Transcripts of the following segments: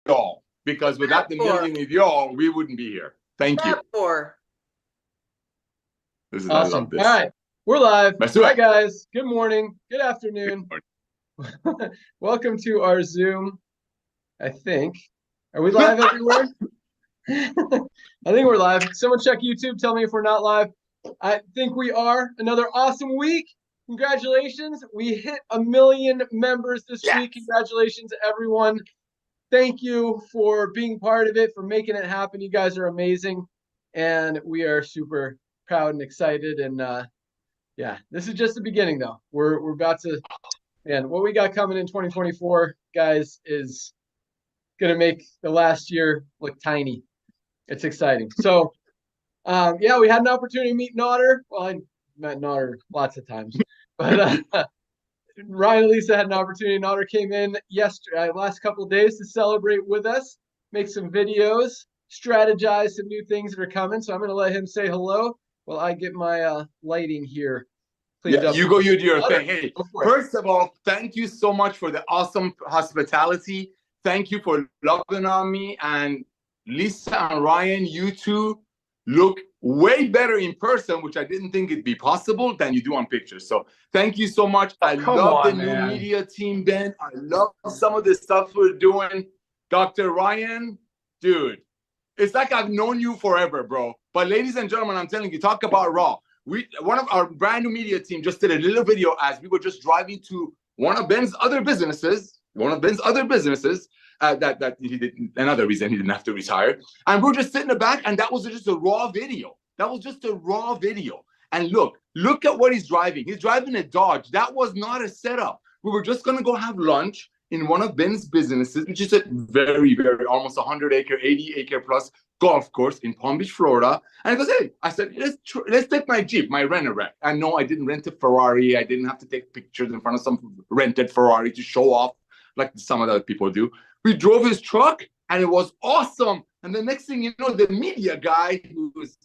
y'all, because without the million of y'all, we wouldn't be here. Thank you. This is awesome. I love this. All right, we're live. Let's do Hi it. guys. Good morning. Good afternoon. Welcome to our Zoom. I think. Are we live everywhere? I think we're live. Someone check YouTube. Tell me if we're not live. I think we are. Another awesome week. Congratulations. We hit 1 million members this week. Congratulations, everyone. Thank you for being part of it, for making it happen. You guys are amazing. And we are super proud and excited. And yeah, this is just the beginning, though. We're about to, man, what we got coming in 2024, guys, is going to make the last year look tiny. It's exciting. So, yeah, we had an opportunity to meet Nodder. Well, I met Nodder lots of times, but Ryan and Lisa had an opportunity. Nodder came in yesterday, last couple of days, to celebrate with us, make some videos, strategize some new things that are coming. So I'm going to let him say hello while I get my lighting here cleaned up. You go, you do your thing. Hey, first it. of all, thank you so much for the awesome hospitality. Thank you for loving on me. And Lisa and Ryan, you two look way better in person, which I didn't think it'd be possible, than you do on pictures. So thank you so much. I love the new media team, Ben. I love some of the stuff we're doing. Dr. Ryan, dude, it's like I've known you forever, bro. But ladies and gentlemen, I'm telling you, talk about raw. One of our brand new media team just did a little video as we were just driving to one of Ben's other businesses, that he did, another reason he didn't have to retire. And we're just sitting in the back, and that was just a raw video. That was just a raw video. And look at what he's driving. He's driving a Dodge. That was not a setup. We were just going to go have lunch in one of Ben's businesses, which is a very, very, almost 100-acre, 80-acre plus golf course in Palm Beach, Florida. And he goes, hey, I said, let's take my Jeep, my rent-a-wreck. And no, I didn't rent a Ferrari. I didn't have to take pictures in front of some rented Ferrari to show off like some other people do. We drove his truck, and it was awesome. And the next thing you know, the media guy who was,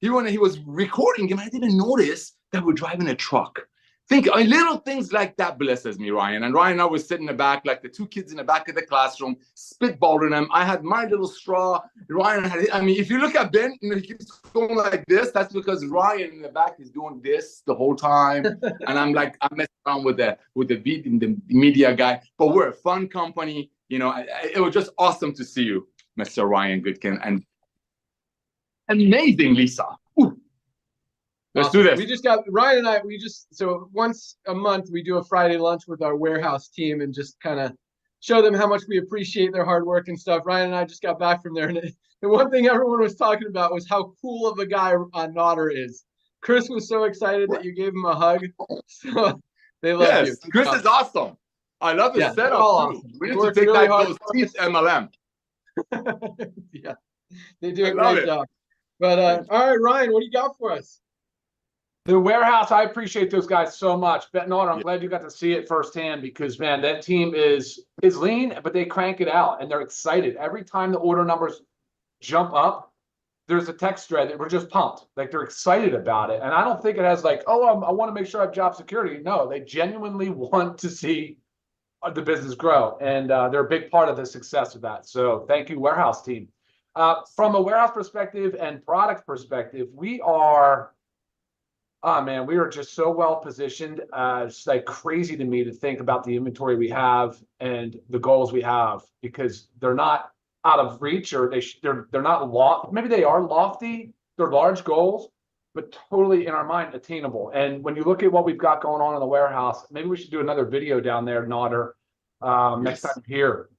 he was recording him, I didn't notice that we're driving a truck. Little things like that blesses me, Ryan. And Ryan and I was sitting in the back, like the two kids in the back of the classroom, spitballing them. I had my little straw. Ryan had, I mean, if you look at Ben, he keeps going like this. That's because Ryan in the back is doing this the whole time. And I'm messing around with the media guy. But we're a fun company. You know, it was just awesome to see you, Mr. Ryan Goodkin. And amazing, Lisa. Ooh. Let's do this. We just got, Ryan and I, so once a month, we do a Friday lunch with our warehouse team and just kind of show them how much we appreciate their hard work and stuff. Ryan and I just got back from there. And the one thing everyone was talking about was how cool of a guy Nodder is. Chris was so excited that you gave him a hug. So they love you. Chris is awesome. I love his setup too. Awesome. We need to take really those teeth MLM. Yeah, they do a great job. But all right, Ryan, what do you got for us? The warehouse, I appreciate those guys so much. Nodder, I'm glad you got to see it firsthand because, man, that team is lean, but they crank it out, and they're excited. Every time the order numbers jump up, there's a text thread that we're just pumped. Like, they're excited about it. And I don't think it has like, oh, I want to make sure I have job security. No, they genuinely want to see the business grow, and they're a big part of the success of that. So thank you, warehouse team. From a warehouse perspective and product perspective, we are... Oh, man, we are just so well positioned. It's like crazy to me to think about the inventory we have and the goals we have, because they're not out of reach, or they're not lofty. Maybe they are lofty. They're large goals, but totally in our mind attainable. And when you look at what we've got going on in the warehouse, maybe we should do another video down there, Nodder, next time here.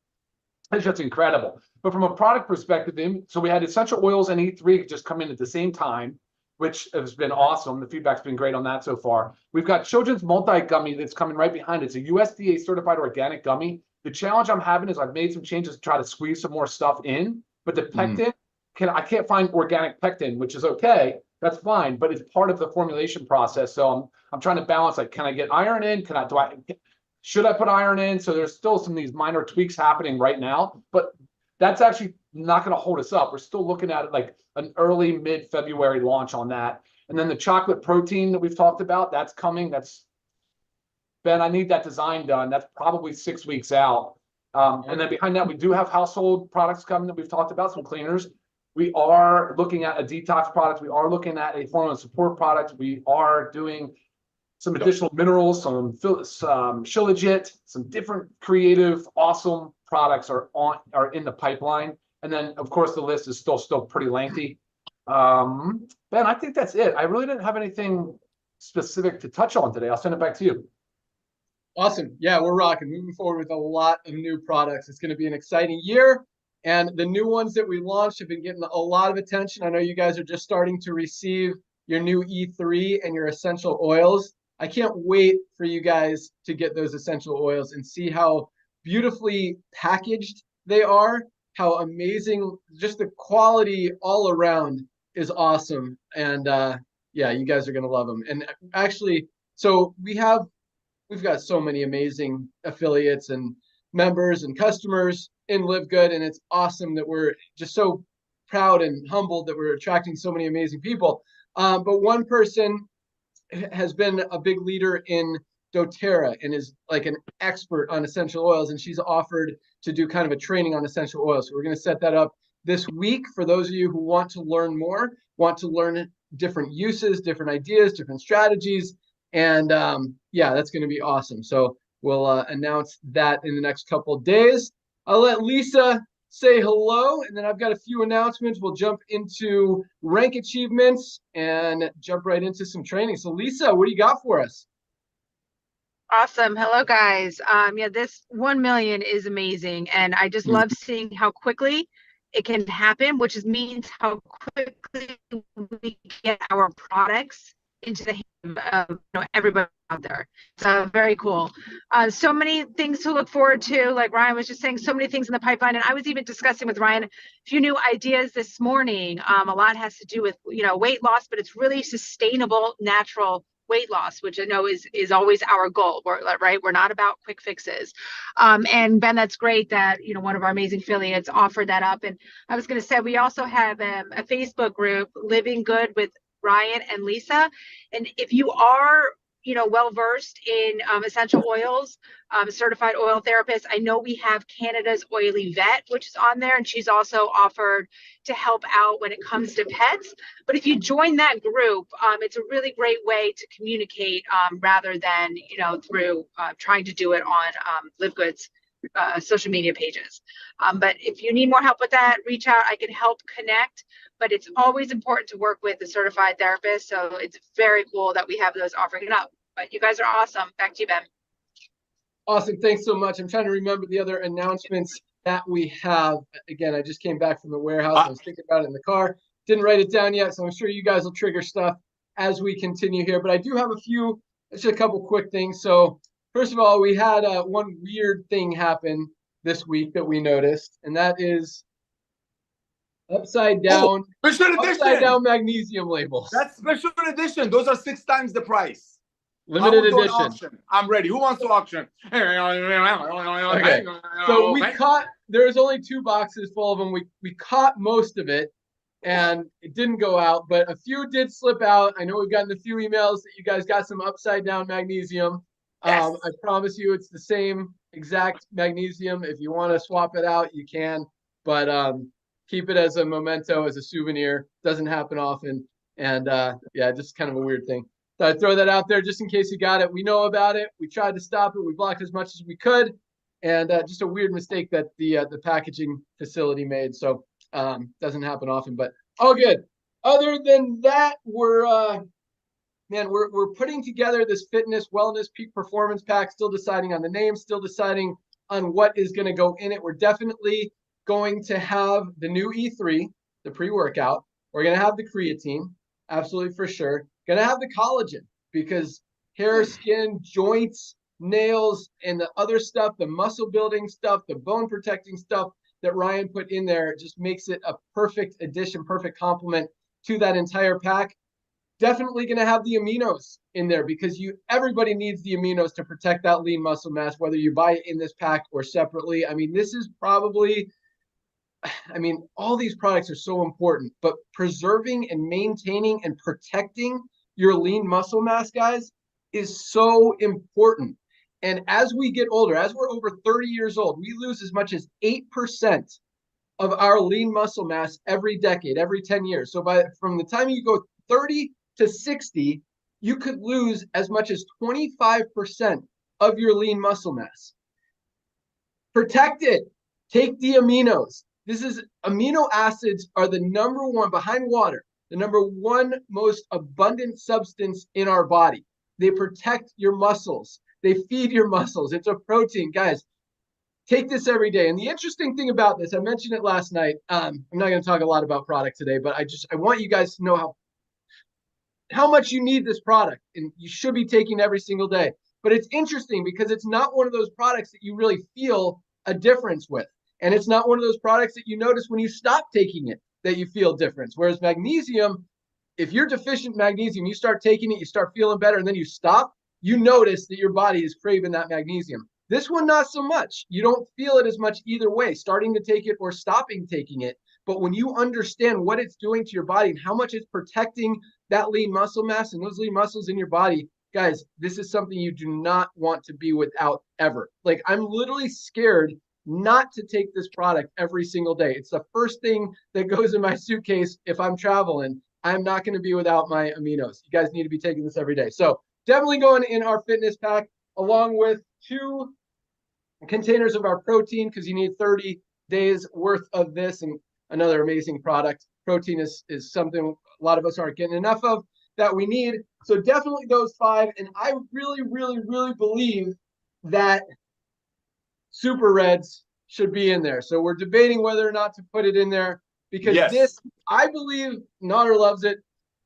It's just incredible. But from a product perspective, so we had essential oils and E3 just come in at the same time, which has been awesome. The feedback's been great on that so far. We've got children's multi-gummy that's coming right behind it. It's a USDA certified organic gummy. The challenge I'm having is I've made some changes to try to squeeze some more stuff in, but the pectin, I can't find organic pectin, which is okay. That's fine, but it's part of the formulation process. So I'm trying to balance, like, can I get iron in? Should I put iron in? So there's still some of these minor tweaks happening right now, but that's actually not going to hold us up. We're still looking at it like an early mid-February launch on that. And then the chocolate protein that we've talked about, that's coming. Ben, I need that design done. That's probably 6 weeks out. And then behind that, we do have household products coming that we've talked about, some cleaners. We are looking at a detox product. We are looking at a formula support product. We are doing some additional minerals, some shilajit, some different creative, awesome products are in the pipeline. And then, of course, the list is still pretty lengthy. Ben, I think that's it. I really didn't have anything specific to touch on today. I'll send it back to you. Awesome. Yeah, we're rocking. Moving forward with a lot of new products. It's going to be an exciting year. And the new ones that we launched have been getting a lot of attention. I know you guys are just starting to receive your new E3 and your essential oils. I can't wait for you guys to get those essential oils and see how beautifully packaged they are, how amazing, just the quality all around is awesome. And yeah, you guys are going to love them. And actually, so we've got so many amazing affiliates and members and customers in LiveGood, and it's awesome that we're just so proud and humbled that we're attracting so many amazing people. But one person has been a big leader in doTERRA and is like an expert on essential oils, and she's offered to do kind of a training on essential oils. So we're going to set that up this week for those of you who want to learn more, want to learn different uses, different ideas, different strategies. And yeah, that's going to be awesome. So we'll announce that in the next couple of days. I'll let Lisa say hello, and then I've got a few announcements. We'll jump into rank achievements and jump right into some training. So Lisa, what do you got for us? Awesome. Hello, guys. Yeah, this 1 million is amazing. And I just love seeing how quickly it can happen, which means how quickly we get our products into the hands of everybody out there. So very cool. So many things to look forward to. Like Ryan was just saying, so many things in the pipeline. And I was even discussing with Ryan a few new ideas this morning. A lot has to do with weight loss, but it's really sustainable, natural weight loss, which I know is always our goal. We're not about quick fixes. And Ben, that's great that one of our amazing affiliates offered that up. And I was going to say we also have a Facebook group, Living Good with Ryan and Lisa. And if you are well versed in essential oils, certified oil therapist, I know we have Canada's Oily Vet, which is on there, and she's also offered to help out when it comes to pets. But if you join that group, it's a really great way to communicate rather than through trying to do it on LiveGood's social media pages. But if you need more help with that, reach out. I can help connect. But it's always important to work with a certified therapist. So it's very cool that we have those offering it up. But you guys are awesome. Back to you, Ben. Awesome. Thanks so much. I'm trying to remember the other announcements that we have. Again, I just came back from the warehouse. I was thinking about it in the car. Didn't write it down yet. So I'm sure you guys will trigger stuff as we continue here. But I do have just a couple quick things. So first of all, we had one weird thing happen this week that we noticed. And that is upside down magnesium labels. That's special edition. Those are 6 times the price. Limited edition. I'm ready. Who wants to auction? Okay. So we caught. There's only 2 boxes full of them. We caught most of it, and it didn't go out. But a few did slip out. I know we've gotten a few emails that you guys got some upside down magnesium. Yes. I promise you, it's the same exact magnesium. If you want to swap it out, you can. But keep it as a memento, as a souvenir. Doesn't happen often. And yeah, just kind of a weird thing. So I'd throw that out there just in case you got it. We know about it. We tried to stop it. We blocked as much as we could. And just a weird mistake that the packaging facility made. So doesn't happen often, but all good. Other than that, we're putting together this fitness, wellness, peak performance pack, still deciding on the name, still deciding on what is going to go in it. We're definitely going to have the new E3, the pre-workout. We're going to have the creatine, absolutely for sure. Going to have the collagen because hair, skin, joints, nails, and the other stuff, the muscle building stuff, the bone protecting stuff that Ryan put in there just makes it a perfect addition, perfect complement to that entire pack. Definitely going to have the aminos in there because everybody needs the aminos to protect that lean muscle mass, whether you buy it in this pack or separately. I mean, this is probably, all these products are so important, but preserving and maintaining and protecting your lean muscle mass, guys, is so important. And as we get older, as we're over 30 years old, we lose as much as 8% of our lean muscle mass every decade, every 10 years. So from the time you go 30 to 60, you could lose as much as 25% of your lean muscle mass. Protect it. Take the aminos. Amino acids are the number one, behind water, the number one most abundant substance in our body. They protect your muscles. They feed your muscles. It's a protein. Guys, take this every day. And the interesting thing about this, I mentioned it last night. I'm not going to talk a lot about product today, but I want you guys to know how much you need this product, and you should be taking every single day. But it's interesting because it's not one of those products that you really feel a difference with. And it's not one of those products that you notice when you stop taking it that you feel difference. Whereas magnesium, if you're deficient in magnesium, you start taking it, you start feeling better, and then you stop, you notice that your body is craving that magnesium. This one, not so much. You don't feel it as much either way, starting to take it or stopping taking it. But when you understand what it's doing to your body and how much it's protecting that lean muscle mass and those lean muscles in your body, guys, this is something you do not want to be without ever. Like, I'm literally scared not to take this product every single day. It's the first thing that goes in my suitcase if I'm traveling. I'm not going to be without my aminos. You guys need to be taking this every day. So definitely going in our fitness pack, along with 2 containers of our protein, because you need 30 days worth of this, and another amazing product. Protein is something a lot of us aren't getting enough of that we need. So definitely those 5. And I really, really, really believe that Super Reds should be in there. So we're debating whether or not to put it in there, because this, I believe, Nader loves it.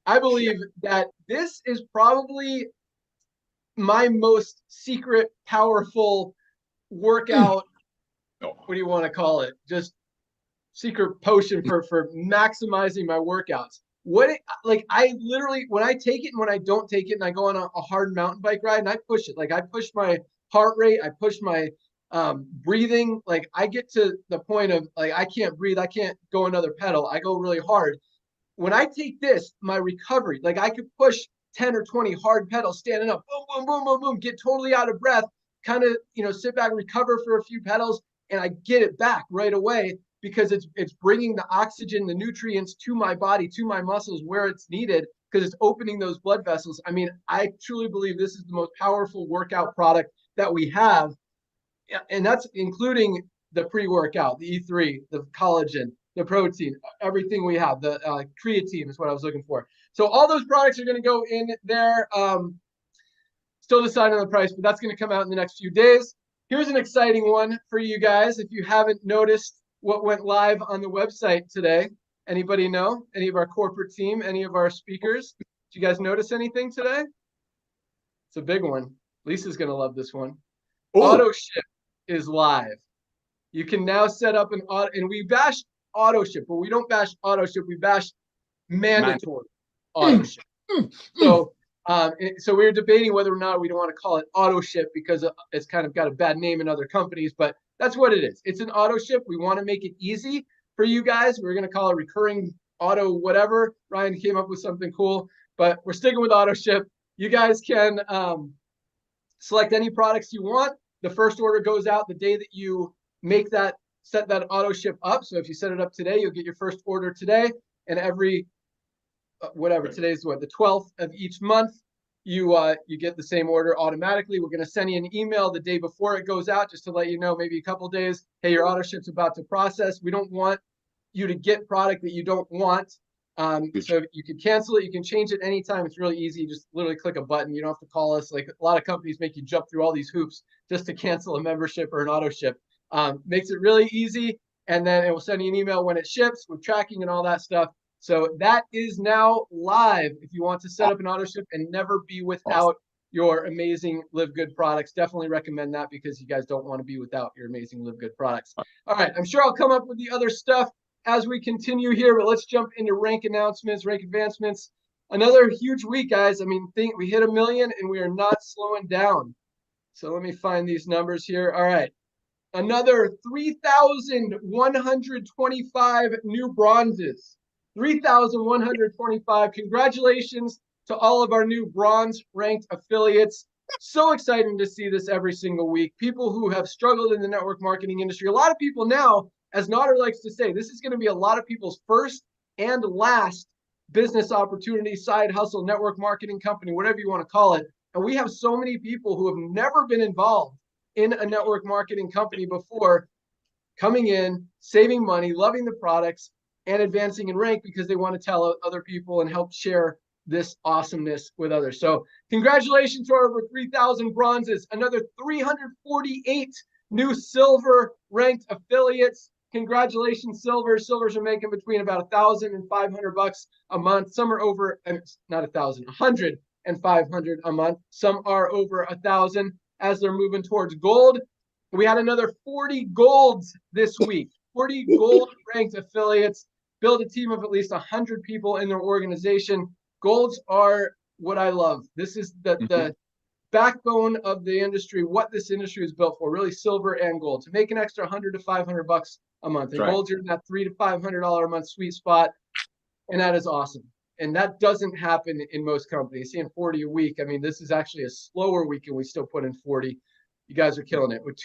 I believe that this is probably my most secret, powerful workout. What do you want to call it? Just secret potion for maximizing my workouts. I literally, when I take it and when I don't take it, and I go on a hard mountain bike ride and I push it, like I push my heart rate, I push my breathing, like I get to the point of like I can't breathe, I can't go another pedal, I go really hard. When I take this, my recovery, like I could push 10 or 20 hard pedals standing up, boom, boom, boom, boom, boom, get totally out of breath, kind of, sit back, recover for a few pedals, and I get it back right away, because it's bringing the oxygen, the nutrients to my body, to my muscles where it's needed, because it's opening those blood vessels. I mean, I truly believe this is the most powerful workout product that we have. And that's including the pre-workout, the E3, the collagen, the protein, everything we have. The creatine is what I was looking for. So all those products are going to go in there. Still deciding on the price, but that's going to come out in the next few days. Here's an exciting one for you guys. If you haven't noticed what went live on the website today, anybody know? Any of our corporate team, any of our speakers? Did you guys notice anything today? It's a big one. Lisa's going to love this one. Auto ship is live. You can now set up an auto, and we bash auto ship, but we don't bash auto ship. We bash mandatory auto ship. So we were debating whether or not we don't want to call it auto ship, because it's kind of got a bad name in other companies, but that's what it is. It's an auto ship. We want to make it easy for you guys. We're going to call it recurring auto whatever. Ryan came up with something cool, but we're sticking with auto ship. You guys can select any products you want. The first order goes out the day that you set that auto ship up. So if you set it up today, you'll get your first order today, and every today's what, the 12th of each month, you get the same order automatically. We're going to send you an email the day before it goes out, just to let you know, maybe a couple days, hey, your auto ship's about to process. We don't want you to get product that you don't want. So you can cancel it, you can change it anytime. It's really easy. You just literally click a button. You don't have to call us. Like, a lot of companies make you jump through all these hoops just to cancel a membership or an auto ship. Makes it really easy, and then it will send you an email when it ships with tracking and all that stuff. So that is now live. If you want to set up an auto ship and never be without your amazing LiveGood products, definitely recommend that, because you guys don't want to be without your amazing LiveGood products. All right, I'm sure I'll come up with the other stuff as we continue here, but let's jump into rank announcements, rank advancements. Another huge week, guys. I mean, we hit 1 million and we are not slowing down. So let me find these numbers here. All right. Another 3,125 new bronzes. 3,125. Congratulations to all of our new bronze ranked affiliates. So exciting to see this every single week. People who have struggled in the network marketing industry. A lot of people now, as Nader likes to say, this is going to be a lot of people's first and last business opportunity, side hustle, network marketing company, whatever you want to call it. And we have so many people who have never been involved in a network marketing company before, coming in, saving money, loving the products, and advancing in rank because they want to tell other people and help share this awesomeness with others. So congratulations to our over 3,000 bronzes, another 348 new silver ranked affiliates. Congratulations, silvers. Silvers are making between about $1,000 and $500 a month. Some are over, not 1,000, 100 and 500 a month. Some are over 1,000 as they're moving towards gold. We had another 40 golds this week, 40 gold ranked affiliates. Build a team of at least 100 people in their organization. Golds are what I love. This is the backbone of the industry, what this industry is built for, really silver and gold, to make an extra $100 to $500 a month. And golds are in that $300 to $500 a month sweet spot. And that is awesome. And that doesn't happen in most companies. Seeing 40 a week. I mean, this is actually a slower week and we still put in 40. You guys are killing it with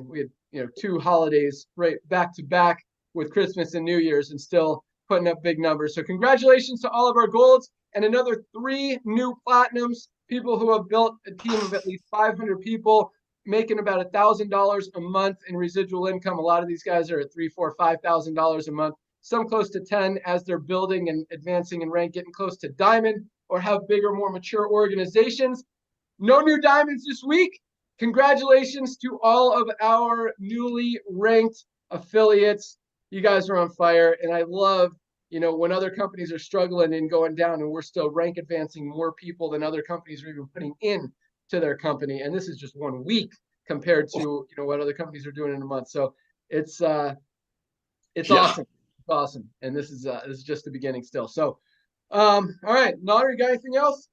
we had, 2 holidays right back to back with Christmas and New Year's and still putting up big numbers. So congratulations to all of our golds and another 3 new platinums, people who have built a team of at least 500 people, making about $1,000 a month in residual income. A lot of these guys are at $3,000, $4,000, $5,000 a month, some close to 10 as they're building and advancing in rank, getting close to diamond or have bigger, more mature organizations. No new diamonds this week. Congratulations to all of our newly ranked affiliates. You guys are on fire. And I love, when other companies are struggling and going down and we're still rank advancing more people than other companies are even putting in to their company. And this is just 1 week compared to, what other companies are doing in a month. So it's awesome. It's awesome. And this is just the beginning still. So, all right, Nader, you got anything else?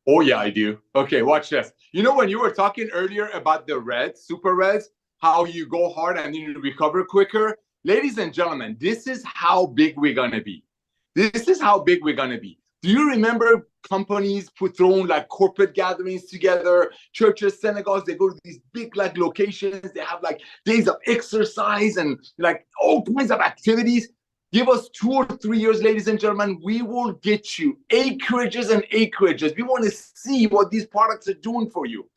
Oh, yeah, I do. Okay, watch this. When you were talking earlier about the reds, super reds, how you go hard and then you recover quicker. Ladies and gentlemen, this is how big we're going to be. This is how big we're going to be. Do you remember companies throwing like corporate gatherings together, churches, synagogues, they go to these big like locations, they have like days of exercise and like all kinds of activities. Give us 2 or 3 years, ladies and gentlemen, we will get you acreages and acreages. We want to see what these products are doing for you.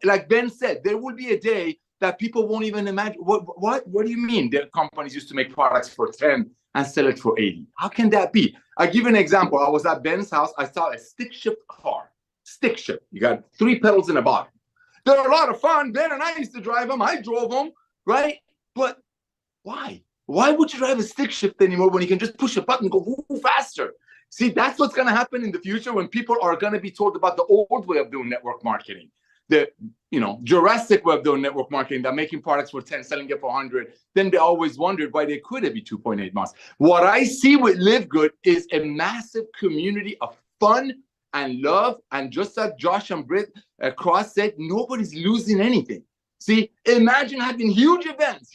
Like Ben said, there will be a day that people won't even imagine. What do you mean that companies used to make products for 10 and sell it for 80? How can that be? I'll give you an example. I was at Ben's house. I saw a stick shift car. Stick shift. You got 3 pedals in the bottom. They're a lot of fun. Ben and I used to drive them. I drove them, right? But why? Why would you drive a stick shift anymore when you can just push a button and go faster? See, that's what's going to happen in the future when people are going to be told about the old way of doing network marketing. The Jurassic way of doing network marketing, that making products for 10, selling it for 100. Then they always wondered why they couldn't be 2.8 months. What I see with LiveGood is a massive community of fun and love. And just like Josh and Britt Cross said, nobody's losing anything. See, imagine having huge events,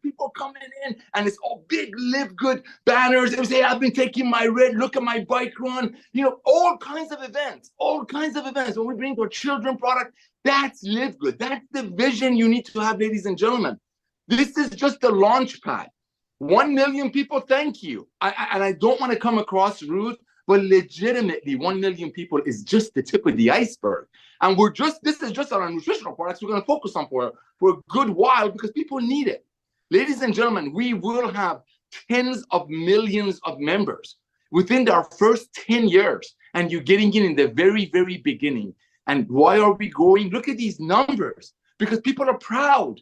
people coming in, and it's all big LiveGood banners. They say, I've been taking my red, look at my bike run, all kinds of events, When we bring our children product, that's LiveGood. That's the vision you need to have, ladies and gentlemen. This is just the launch pad. 1 million people, thank you. And I don't want to come across rude, but legitimately 1 million people is just the tip of the iceberg. And this is just our nutritional products we're going to focus on for a good while because people need it. Ladies and gentlemen, we will have tens of millions of members within our first 10 years. And you're getting in the very, very beginning. And why are we growing? Look at these numbers. Because people are proud.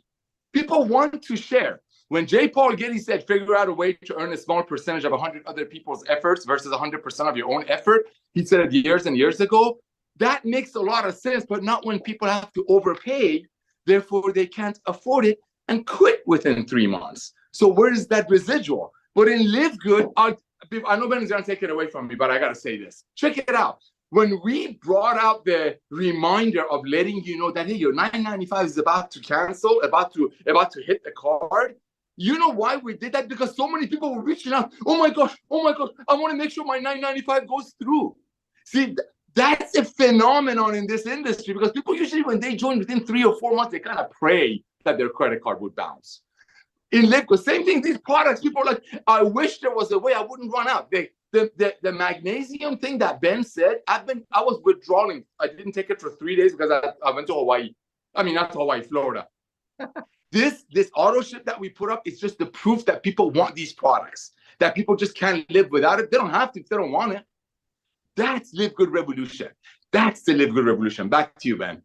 People want to share. When J. Paul Getty said, figure out a way to earn a small percentage of 100 other people's efforts versus 100% of your own effort, he said it years and years ago. That makes a lot of sense, but not when people have to overpay, therefore they can't afford it and quit within 3 months. So where is that residual? But in LiveGood, I know Ben's going to take it away from me, but I got to say this. Check it out. When we brought out the reminder of letting you know that, hey, your $9.95 is about to cancel, about to hit the card, you know why we did that? Because so many people were reaching out. Oh my gosh, I want to make sure my $9.95 goes through. See, That's a phenomenon in this industry, because people usually, when they join within 3 or 4 months, they kind of pray that their credit card would bounce. In LiveGood, same thing, these products, people are like, I wish there was a way I wouldn't run out. The magnesium thing that Ben said, I was withdrawing. I didn't take it for 3 days because I went to Hawaii. I mean, not to Hawaii, Florida. This auto ship that we put up is just the proof that people want these products, that people just can't live without it. They don't have to if they don't want it. That's LiveGood revolution. That's the LiveGood revolution. Back to you, Ben.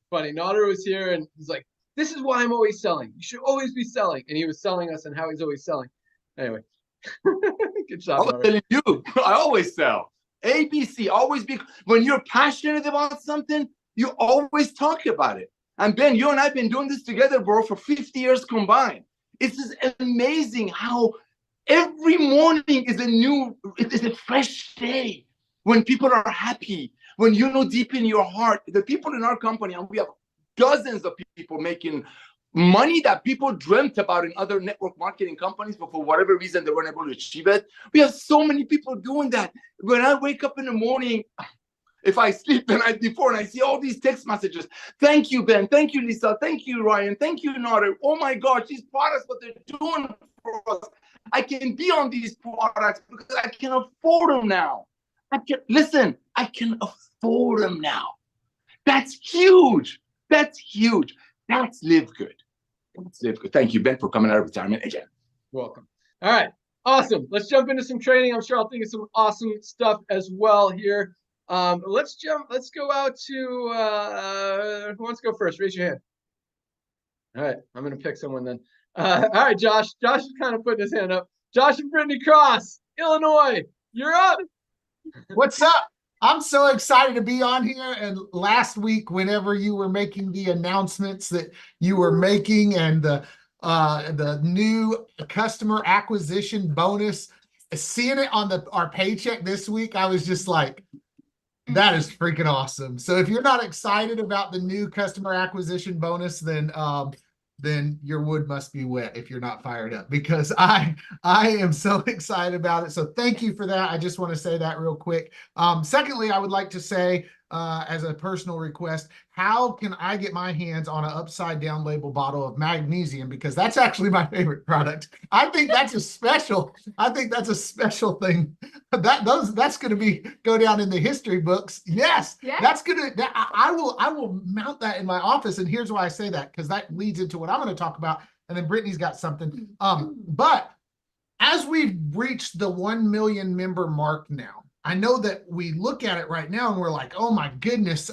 Funny, Nader was here and he's like, this is why I'm always selling. You should always be selling. And he was selling us and how he's always selling. Anyway, good job. I was telling you, I always sell. ABC, always be. When you're passionate about something, you always talk about it. And Ben, you and I have been doing this together, bro, for 50 years combined. It's just amazing how every morning is it is a fresh day. When people are happy, when you know deep in your heart, the people in our company, and we have dozens of people making money that people dreamt about in other network marketing companies, but for whatever reason, they weren't able to achieve it. We have so many people doing that. When I wake up in the morning, if I sleep the night before and I see all these text messages, thank you, Ben, thank you, Lisa, thank you, Ryan, thank you, Nader. Oh my gosh, these products, what they're doing for us. I can be on these products because I can afford them now. I can afford them now. That's huge. That's huge. That's LiveGood. That's LiveGood. Thank you, Ben, for coming out of retirement again. Welcome. All right. Awesome. Let's jump into some training. I'm sure I'll think of some awesome stuff as well here. Let's go out to who wants to go first? Raise your hand. All right. I'm going to pick someone then. All right, Josh. Josh is kind of putting his hand up. Josh and Brittany Cross, Illinois. You're up. What's up? I'm so excited to be on here. And last week, whenever you were making the announcements that you were making and the new customer acquisition bonus, seeing it on our paycheck this week, I was just like, that is freaking awesome. So if you're not excited about the new customer acquisition bonus, then your wood must be wet if you're not fired up, because I am so excited about it. So thank you for that. I just want to say that real quick. Secondly, I would like to say, as a personal request, how can I get my hands on an upside down label bottle of magnesium? Because that's actually my favorite product. I think that's a special thing. That's going to go down in the history books. Yes, yeah. I will mount that in my office. And here's why I say that, because that leads into what I'm going to talk about. And then Brittany's got something. But as we've reached the 1 million member mark now, I know that we look at it right now and we're like, oh my goodness,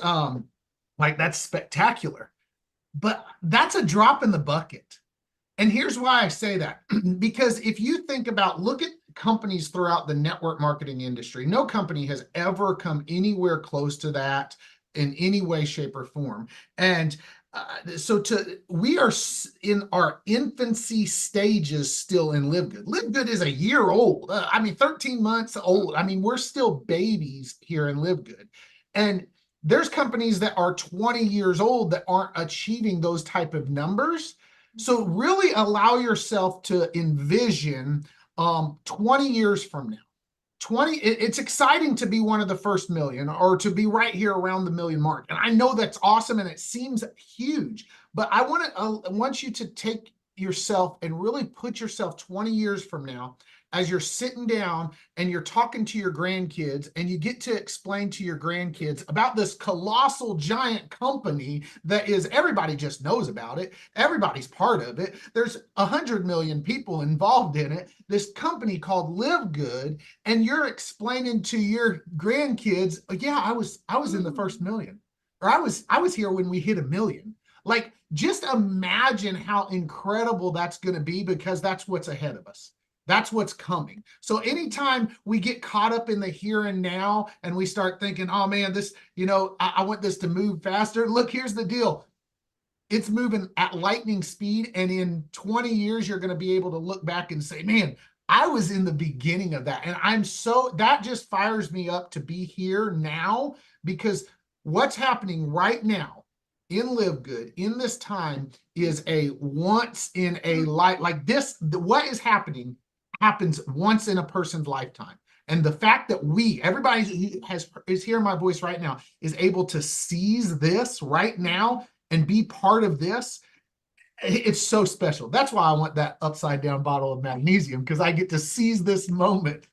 like that's spectacular. But that's a drop in the bucket. And here's why I say that. Because if you think about, look at companies throughout the network marketing industry, no company has ever come anywhere close to that in any way, shape, or form. And we are in our infancy stages still in LiveGood. LiveGood is a year old. 13 months old. We're still babies here in LiveGood. And there's companies that are 20 years old that aren't achieving those type of numbers. So really allow yourself to envision 20 years from now. It's exciting to be one of the first million, or to be right here around the million mark. And I know that's awesome and it seems huge, but I want you to take yourself and really put yourself 20 years from now, as you're sitting down and you're talking to your grandkids and you get to explain to your grandkids about this colossal giant company that is, everybody just knows about it. Everybody's part of it. There's 100 million people involved in it. This company called LiveGood, and you're explaining to your grandkids, yeah, I was in the first million, or I was here when we hit 1 million. Like, just imagine how incredible that's going to be, because that's what's ahead of us. That's what's coming. So anytime we get caught up in the here and now and we start thinking, oh man, this, I want this to move faster. Look, here's the deal. It's moving at lightning speed. And in 20 years, you're going to be able to look back and say, man, I was in the beginning of that. And that just fires me up to be here now, because what's happening right now in LiveGood in this time is a once in a life, like this, what is happening happens once in a person's lifetime. And the fact that everybody is hearing my voice right now, is able to seize this right now and be part of this, it's so special. That's why I want that upside down bottle of magnesium, because I get to seize this moment.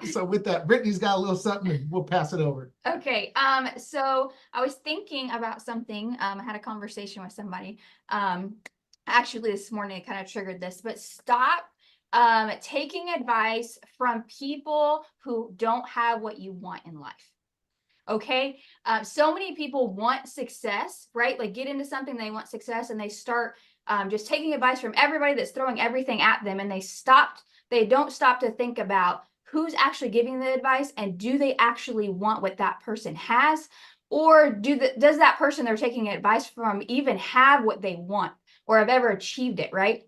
So with that, Brittany's got a little something, and we'll pass it over. Okay. So I was thinking about something. I had a conversation with somebody. Actually this morning, it kind of triggered this, but stop taking advice from people who don't have what you want in life. Okay. So many people want success, right? Like get into something, they want success, and they start just taking advice from everybody that's throwing everything at them. And they don't stop to think about who's actually giving the advice, and do they actually want what that person has? Or does that person they're taking advice from even have what they want or have ever achieved it, right?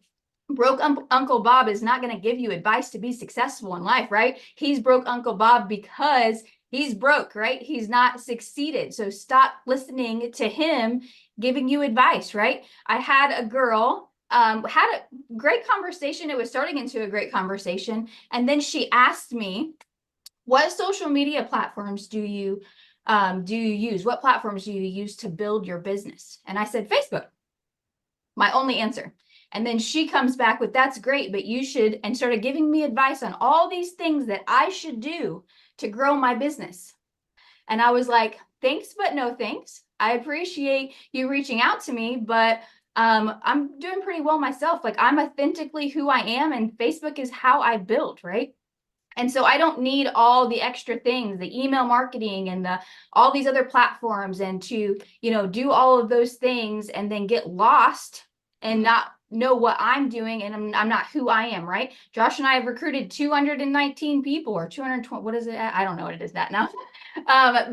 Broke Uncle Bob is not going to give you advice to be successful in life, right? He's broke Uncle Bob because he's broke, right? He's not succeeded. So stop listening to him giving you advice, right? I had a girl, had a great conversation. It was starting into a great conversation. And then she asked me, what social media platforms do you use? What platforms do you use to build your business? And I said, Facebook, my only answer. And then she comes back with, that's great, but you should, and started giving me advice on all these things that I should do to grow my business. And I was like, thanks, but no thanks. I appreciate you reaching out to me, but I'm doing pretty well myself. Like I'm authentically who I am, and Facebook is how I build, right? And so I don't need all the extra things, the email marketing and all these other platforms, and to, do all of those things and then get lost and not know what I'm doing, and I'm not who I am, right? Josh and I have recruited 219 people, or 220, what is it? I don't know what it is that now.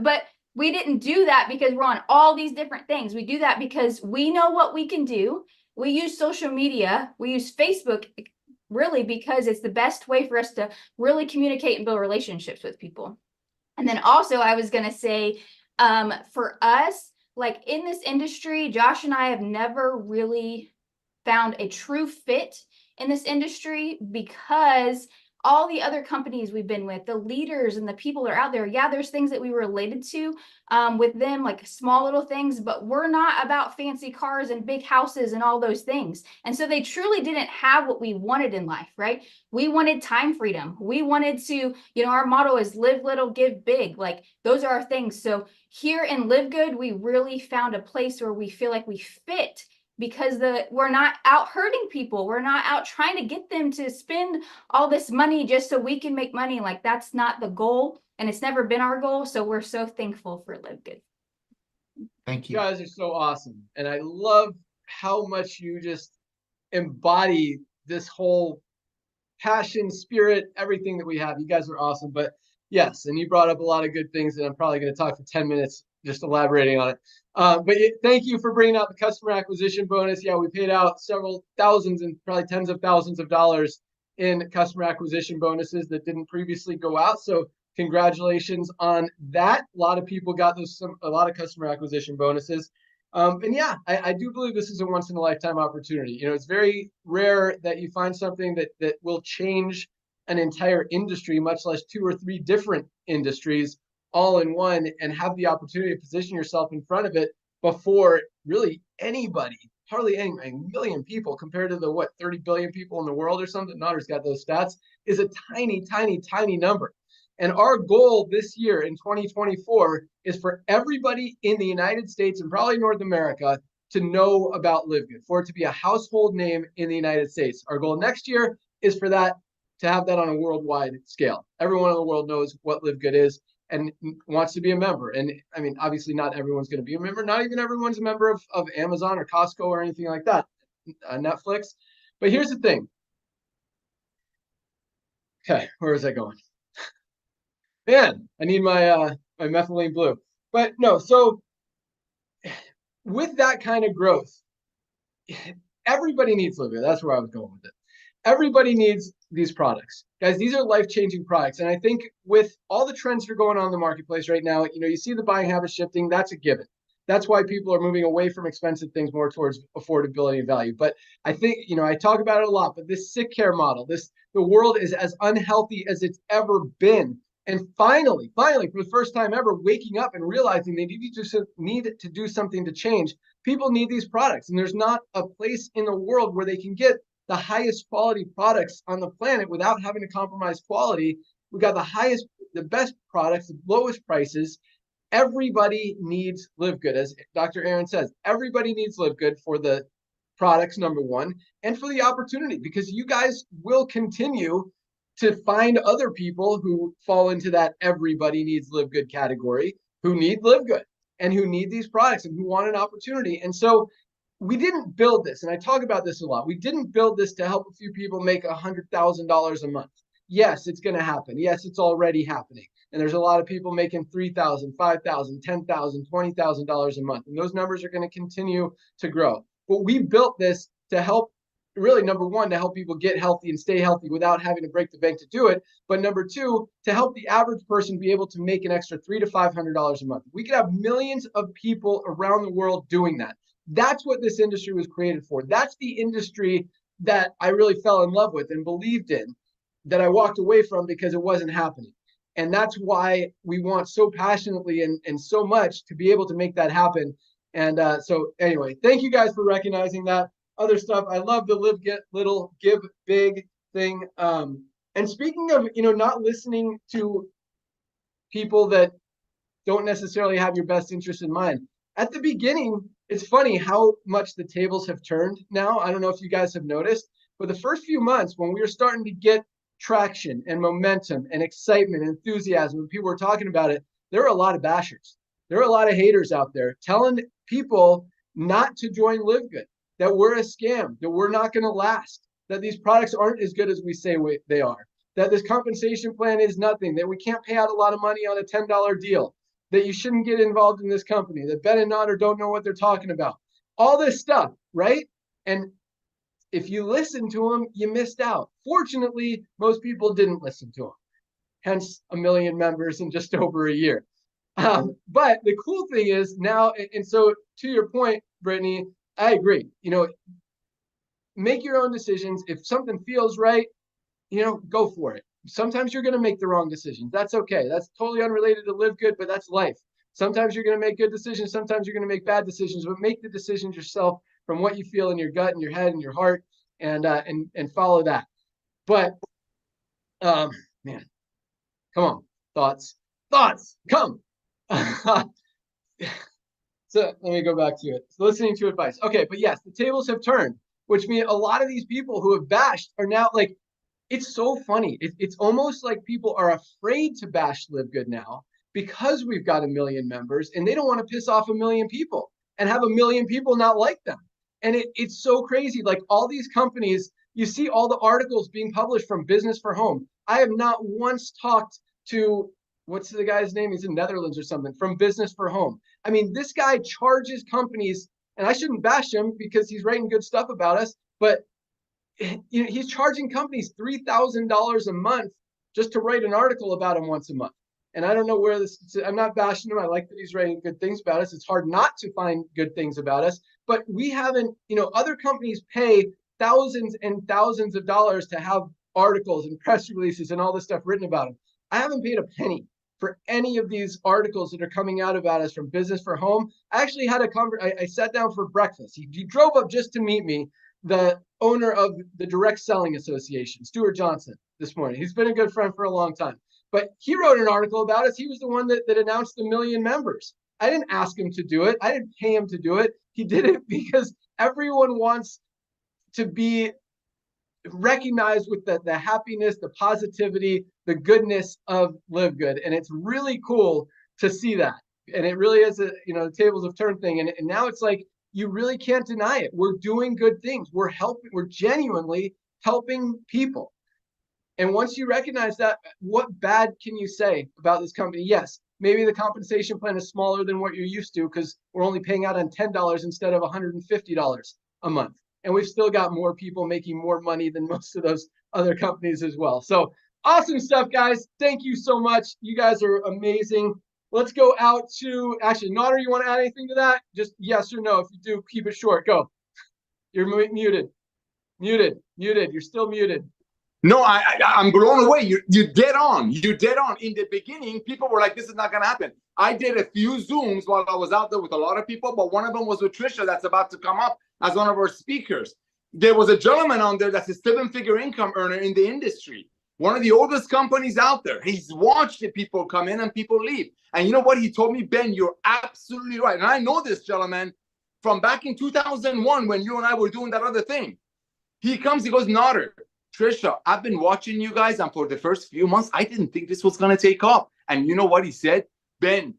But we didn't do that because we're on all these different things. We do that because we know what we can do. We use social media. We use Facebook really because it's the best way for us to really communicate and build relationships with people. And then also I was going to say, for us, like in this industry, Josh and I have never really found a true fit in this industry, because all the other companies we've been with, the leaders and the people that are out there, yeah, there's things that we were related to with them, like small little things, but we're not about fancy cars and big houses and all those things. And so they truly didn't have what we wanted in life, right? We wanted time freedom. We wanted to, our motto is live little, give big. Like those are our things. So here in LiveGood, we really found a place where we feel like we fit, because we're not out hurting people. We're not out trying to get them to spend all this money just so we can make money. Like that's not the goal, and it's never been our goal. So we're so thankful for LiveGood. Thank you. You guys are so awesome. And I love how much you just embody this whole passion, spirit, everything that we have. You guys are awesome. But yes, and you brought up a lot of good things, and I'm probably going to talk for 10 minutes just elaborating on it. But thank you for bringing out the customer acquisition bonus. Yeah, we paid out several thousands and probably tens of thousands of dollars in customer acquisition bonuses that didn't previously go out. So congratulations on that. A lot of people got a lot of customer acquisition bonuses. And yeah, I do believe this is a once in a lifetime opportunity. It's very rare that you find something that will change an entire industry, much less 2 or 3 different industries all in one, and have the opportunity to position yourself in front of it before really anybody, hardly any, a million people compared to the 30 billion people in the world or something. Notter's got those stats, is a tiny, tiny, tiny number. And our goal this year in 2024 is for everybody in the United States and probably North America to know about LiveGood, for it to be a household name in the United States. Our goal next year is for that to have that on a worldwide scale. Everyone in the world knows what LiveGood is and wants to be a member. And I mean, obviously not everyone's going to be a member. Not even everyone's a member of Amazon or Costco or anything like that, Netflix. But here's the thing. Okay, where was I going? Man, I need my my methylene blue. But no, so with that kind of growth, everybody needs LiveGood. That's where I was going with it. Everybody needs these products. Guys, these are life-changing products. And I think with all the trends that are going on in the marketplace right now, you see the buying habits shifting, that's a given. That's why people are moving away from expensive things more towards affordability and value. But I think, I talk about it a lot, but this sick care model, the world is as unhealthy as it's ever been. And finally, for the first time ever, waking up and realizing they need to do something to change. People need these products, and there's not a place in the world where they can get the highest quality products on the planet without having to compromise quality. We got the best products, the lowest prices. Everybody needs LiveGood, as Dr. Aaron says. Everybody needs LiveGood for the products, number one, and for the opportunity, because you guys will continue to find other people who fall into that everybody needs LiveGood category, who need LiveGood and who need these products and who want an opportunity. And so we didn't build this, and I talk about this a lot. We didn't build this to help a few people make $100,000 a month. Yes, it's going to happen. Yes, it's already happening. And there's a lot of people making $3,000, $5,000, $10,000, $20,000 a month. And those numbers are going to continue to grow. But we built this to help, really, number one, to help people get healthy and stay healthy without having to break the bank to do it. But number two, to help the average person be able to make an extra $300 to $500 a month. We could have millions of people around the world doing that. That's what this industry was created for. That's the industry that I really fell in love with and believed in, that I walked away from because it wasn't happening. And that's why we want so passionately and so much to be able to make that happen. And so anyway, thank you guys for recognizing that. Other stuff, I love the live, get little, give big thing. And speaking of, not listening to people that don't necessarily have your best interest in mind. At the beginning, it's funny how much the tables have turned now. I don't know if you guys have noticed, but the first few months when we were starting to get traction and momentum and excitement and enthusiasm, when people were talking about it, there were a lot of bashers. There are a lot of haters out there telling people not to join LiveGood, that we're a scam, that we're not going to last, that these products aren't as good as we say they are, that this compensation plan is nothing, that we can't pay out a lot of money on a $10 deal, that you shouldn't get involved in this company, that Ben and Nodder don't know what they're talking about. All this stuff, right? And if you listen to them, you missed out. Fortunately, most people didn't listen to them. Hence 1 million members in just over a year. But the cool thing is now, and so to your point, Brittany, I agree. Make your own decisions. If something feels right, go for it. Sometimes you're going to make the wrong decisions. That's okay. That's totally unrelated to LiveGood, but that's life. Sometimes you're going to make good decisions. Sometimes you're going to make bad decisions, but make the decisions yourself from what you feel in your gut and your head and your heart, and follow that. But man, come on, thoughts, come. So let me go back to it. So listening to advice. Okay, but yes, the tables have turned, which means a lot of these people who have bashed are now like, it's so funny. It's almost like people are afraid to bash LiveGood now because we've got 1 million members, and they don't want to piss off 1 million people and have 1 million people not like them. And it's so crazy. Like all these companies, you see all the articles being published from Business for Home. I have not once talked to, what's the guy's name? He's in Netherlands or something, from Business for Home. I mean, this guy charges companies, and I shouldn't bash him because he's writing good stuff about us, but he's charging companies $3,000 a month just to write an article about him once a month. And I don't know where this, I'm not bashing him. I like that he's writing good things about us. It's hard not to find good things about us, but we haven't, other companies pay thousands and thousands of dollars to have articles and press releases and all this stuff written about them. I haven't paid a penny for any of these articles that are coming out about us from Business for Home. I actually had I sat down for breakfast. He drove up just to meet me, the owner of the Direct Selling Association, Stuart Johnson, this morning. He's been a good friend for a long time. But he wrote an article about us. He was the one that announced 1 million members. I didn't ask him to do it. I didn't pay him to do it. He did it because everyone wants to be recognized with the happiness, the positivity, the goodness of LiveGood. And it's really cool to see that. And it really is the tables have turned thing. And now it's like, you really can't deny it. We're doing good things. We're genuinely helping people. And once you recognize that, what bad can you say about this company? Yes, maybe the compensation plan is smaller than what you're used to because we're only paying out on $10 instead of $150 a month. And we've still got more people making more money than most of those other companies as well. So awesome stuff, guys. Thank you so much. You guys are amazing. let's go out to, actually, Nader, you want to add anything to that? Just yes or no. If you do, keep it short. Go. You're muted. Muted. You're still muted. No, I'm blown away. You're dead on. You're dead on. In the beginning, people were like, this is not going to happen. I did a few Zooms while I was out there with a lot of people, but one of them was with Trisha that's about to come up as one of our speakers. There was a gentleman on there that's a 7-figure income earner in the industry. One of the oldest companies out there. He's watched the people come in and people leave. And you know what he told me? Ben, you're absolutely right. And I know this gentleman from back in 2001 when you and I were doing that other thing. He comes, he goes, Nader, Trisha, I've been watching you guys, and for the first few months, I didn't think this was going to take off. And you know what he said? Ben,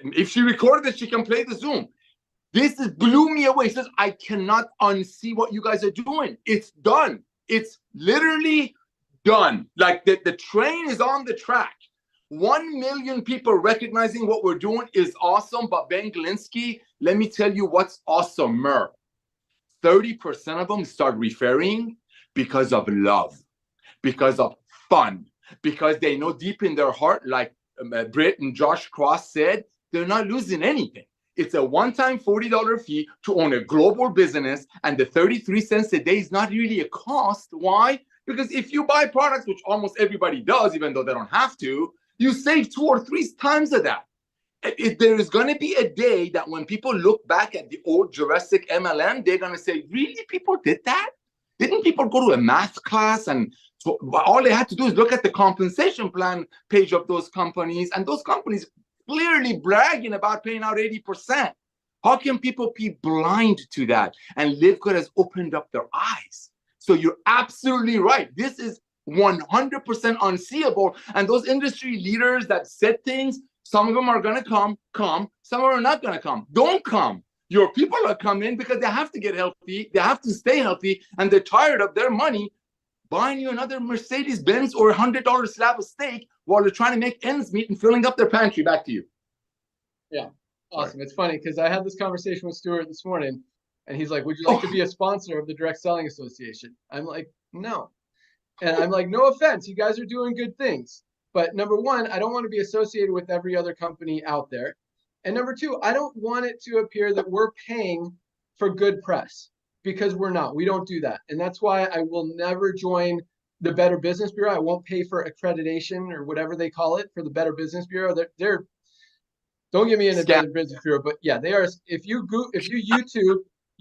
if she recorded it, she can play the Zoom. This blew me away. He says, I cannot unsee what you guys are doing. It's done. It's literally done. Like the train is on the track. 1 million people recognizing what we're doing is awesome. But Ben Glinsky, let me tell you what's awesomer. 30% of them start referring because of love, because of fun, because they know deep in their heart, like Britt and Josh Cross said, they're not losing anything. It's a one-time $40 fee to own a global business, and the 33 cents a day is not really a cost. Why? Because if you buy products, which almost everybody does, even though they don't have to, you save 2 or 3 times of that. There is going to be a day that when people look back at the old Jurassic MLM, they're going to say, really, people did that? Didn't people go to a math class? And so all they had to do is look at the compensation plan page of those companies, and those companies clearly bragging about paying out 80%. How can people be blind to that? And LiveGood has opened up their eyes. So you're absolutely right. This is 100% unseeable. And those industry leaders that said things, some of them are going to come. Some of them are not going to come. Don't come. Your people are coming because they have to get healthy. They have to stay healthy. And they're tired of their money buying you another Mercedes-Benz or $100 slab of steak while they're trying to make ends meet and filling up their pantry. Back to you. Yeah, awesome. It's funny because I had this conversation with Stuart this morning, and he's like, would you like to be a sponsor of the Direct Selling Association? I'm like, no. And I'm like, no offense, you guys are doing good things. But number one, I don't want to be associated with every other company out there. And number two, I don't want it to appear that we're paying for good press, because we're not. We don't do that. And that's why I will never join the Better Business Bureau. I won't pay for accreditation or whatever they call it for the Better Business Bureau. They're don't get me into the Better Business Bureau, but yeah, they are. If you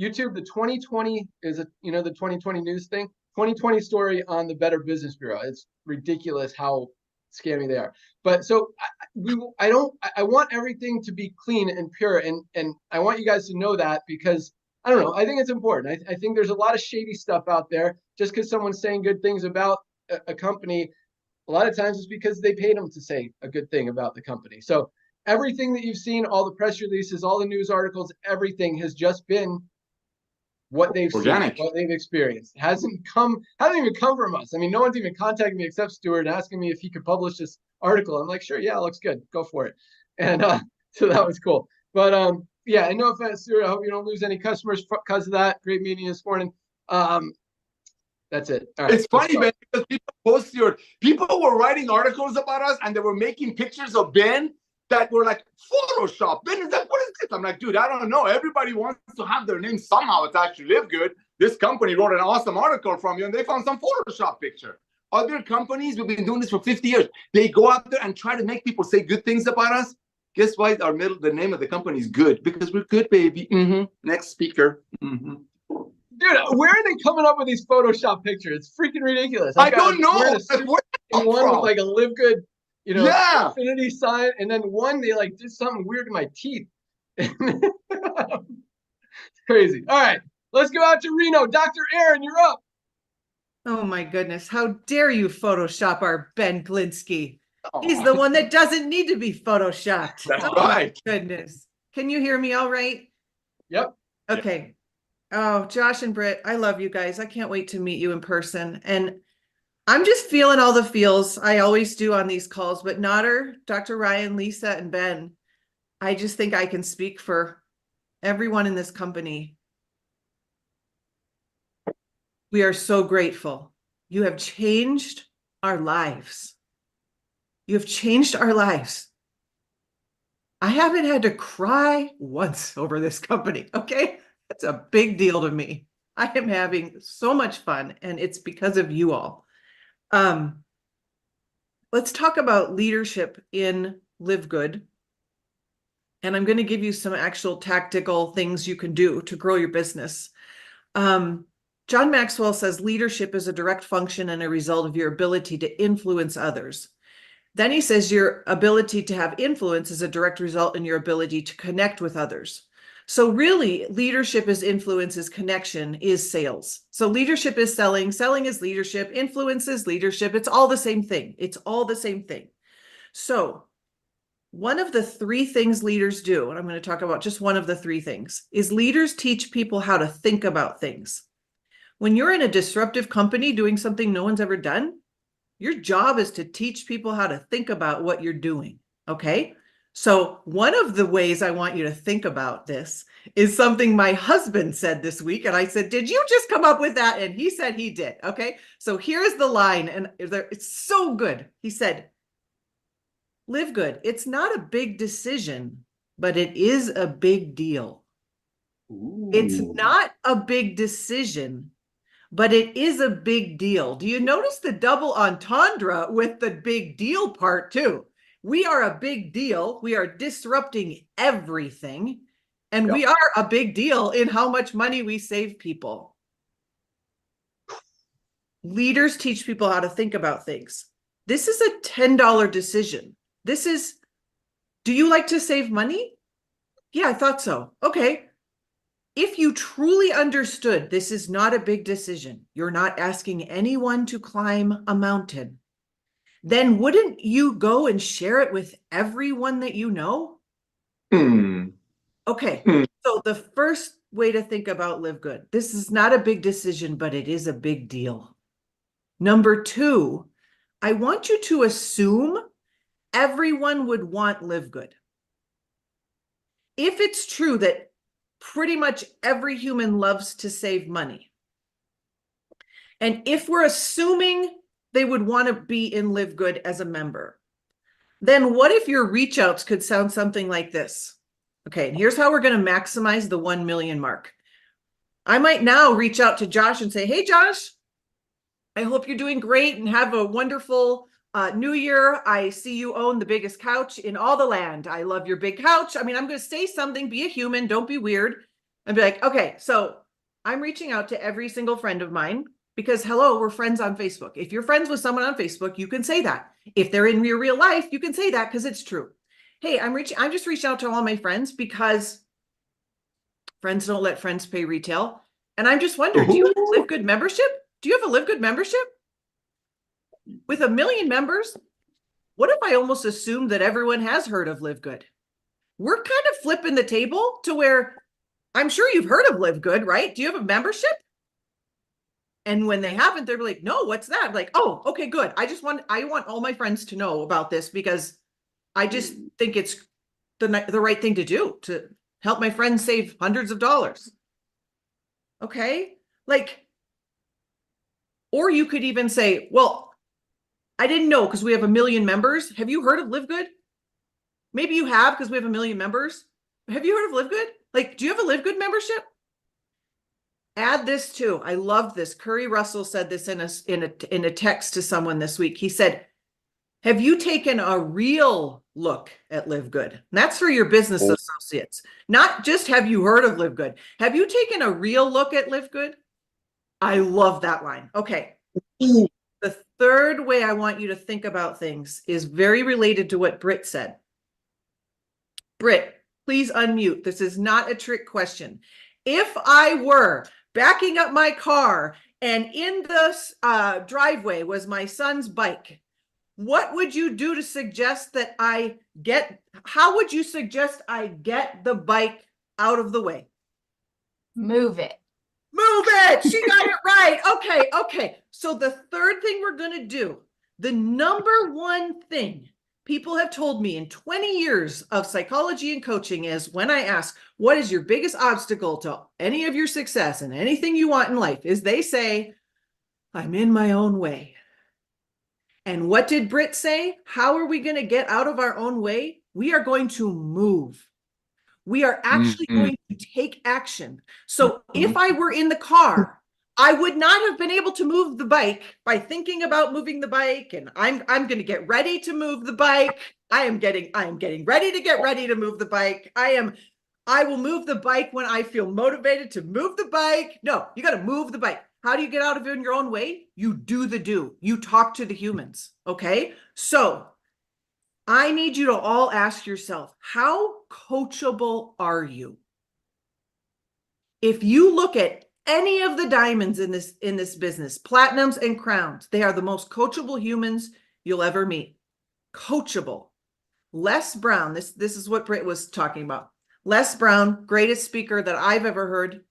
YouTube the 2020 is the 2020 news thing, 2020 story on the Better Business Bureau. It's ridiculous how scammy they are. But so I want everything to be clean and pure, and I want you guys to know that, because I don't know, I think it's important. I think there's a lot of shady stuff out there. Just because someone's saying good things about a company, a lot of times it's because they paid them to say a good thing about the company. So everything that you've seen, all the press releases, all the news articles, everything has just been what they've organic, seen, what they've experienced. Hasn't even come from us. I mean, no one's even contacted me except Stuart asking me if he could publish this article. I'm like, sure, yeah, looks good, go for it. And so that was cool. But yeah, and no offense, Stuart, I hope you don't lose any customers because of that. Great meeting this morning. That's it. All right, it's funny, man, because people were writing articles about us, and they were making pictures of Ben that were like Photoshop. Ben is like, what is this? I'm like, dude, I don't know. Everybody wants to have their name somehow attached to LiveGood. This company wrote an awesome article from you, and they found some Photoshop picture. Other companies, we've been doing this for 50 years. They go out there and try to make people say good things about us. Guess why the name of the company is Good? Because we're good, baby. Next speaker. Dude, where are they coming up with these Photoshop pictures? It's freaking ridiculous. I don't know. One with like a LiveGood, yeah, infinity sign, and then one they like did something weird in my teeth. It's crazy. All right, let's go out to Reno. Dr. Aaron, you're up. Oh my goodness, how dare you Photoshop our Ben Glinsky? He's the one that doesn't need to be Photoshopped. That's right. Goodness. Can you hear me all right? Yep. Okay. Oh, Josh and Britt, I love you guys. I can't wait to meet you in person. And I'm just feeling all the feels. I always do on these calls. But Nader, Dr. Ryan, Lisa, and Ben, I just think I can speak for everyone in this company. We are so grateful. You have changed our lives. You have changed our lives. I haven't had to cry once over this company. Okay. That's a big deal to me. I am having so much fun, and it's because of you all. Let's talk about leadership in LiveGood. And I'm going to give you some actual tactical things you can do to grow your business. John Maxwell says leadership is a direct function and a result of your ability to influence others. Then he says your ability to have influence is a direct result in your ability to connect with others. So really, leadership is influence, is connection, is sales. So leadership is selling, selling is leadership, influence is leadership. It's all the same thing. It's all the same thing. So one of the three things leaders do, and I'm going to talk about just one of the three things, is leaders teach people how to think about things. When you're in a disruptive company doing something no one's ever done, your job is to teach people how to think about what you're doing, okay? So one of the ways I want you to think about this is something my husband said this week. And I said, did you just come up with that? And he said he did, okay? So here's the line, and it's so good. He said, LiveGood, it's not a big decision, but it is a big deal. Ooh. It's not a big decision, but it is a big deal. Do you notice the double entendre with the big deal part too? We are a big deal. We are disrupting everything. And we are a big deal in how much money we save people. Leaders teach people how to think about things. This is a $10 decision. This is, do you like to save money? Yeah, I thought so. Okay. If you truly understood this is not a big decision, you're not asking anyone to climb a mountain, then wouldn't you go and share it with everyone that you know? Okay, so the first way to think about LiveGood, this is not a big decision, but it is a big deal. Number two, I want you to assume everyone would want LiveGood. If it's true that pretty much every human loves to save money, and if we're assuming they would want to be in LiveGood as a member, then what if your reach outs could sound something like this? Okay, and here's how we're going to maximize the 1 million mark. I might now reach out to Josh and say, hey, Josh, I hope you're doing great and have a wonderful new year. I see you own the biggest couch in all the land. I love your big couch. I mean, I'm going to say something, be a human, don't be weird. And be like, okay, so I'm reaching out to every single friend of mine because, hello, we're friends on Facebook. If you're friends with someone on Facebook, you can say that. If they're in your real life, you can say that because it's true. Hey, I'm just reaching out to all my friends because friends don't let friends pay retail. And I'm just wondering, do you have a LiveGood membership? Do you have a LiveGood membership? With 1 million members, what if I almost assumed that everyone has heard of LiveGood? We're kind of flipping the table to where I'm sure you've heard of LiveGood, right? Do you have a membership? And when they haven't, they're like, no, what's that? I'm like, oh, okay, good. I want all my friends to know about this because I just think it's the right thing to do to help my friends save hundreds of dollars. Okay. Like, or you could even say, well, I didn't know because we have 1 million members. Have you heard of LiveGood? Maybe you have because we have 1 million members. Have you heard of LiveGood? Like, do you have a LiveGood membership? Add this too. I love this. Curry Russell said this in a text to someone this week. He said, have you taken a real look at LiveGood? And that's for your business associates. Not just have you heard of LiveGood. Have you taken a real look at LiveGood? I love that line. Okay. The third way I want you to think about things is very related to what Britt said. Britt, please unmute. This is not a trick question. If I were backing up my car and in the driveway was my son's bike, what would you do to suggest that how would you suggest I get the bike out of the way? Move it. Move it. She got it right. Okay. So the third thing we're going to do, the number one thing people have told me in 20 years of psychology and coaching is when I ask, what is your biggest obstacle to any of your success and anything you want in life, is they say, I'm in my own way. And what did Britt say? How are we going to get out of our own way? We are going to move. We are actually going to take action. So if I were in the car, I would not have been able to move the bike by thinking about moving the bike, and I'm going to get ready to move the bike. I am getting ready to get ready to move the bike. I will move the bike when I feel motivated to move the bike. No, you got to move the bike. How do you get out of your own way? You do the do. You talk to the humans. Okay. So I need you to all ask yourself, how coachable are you? If you look at any of the diamonds in this business, platinums and crowns, they are the most coachable humans you'll ever meet. Coachable. Les Brown, this is what Britt was talking about. Les Brown, greatest speaker that I've ever heard.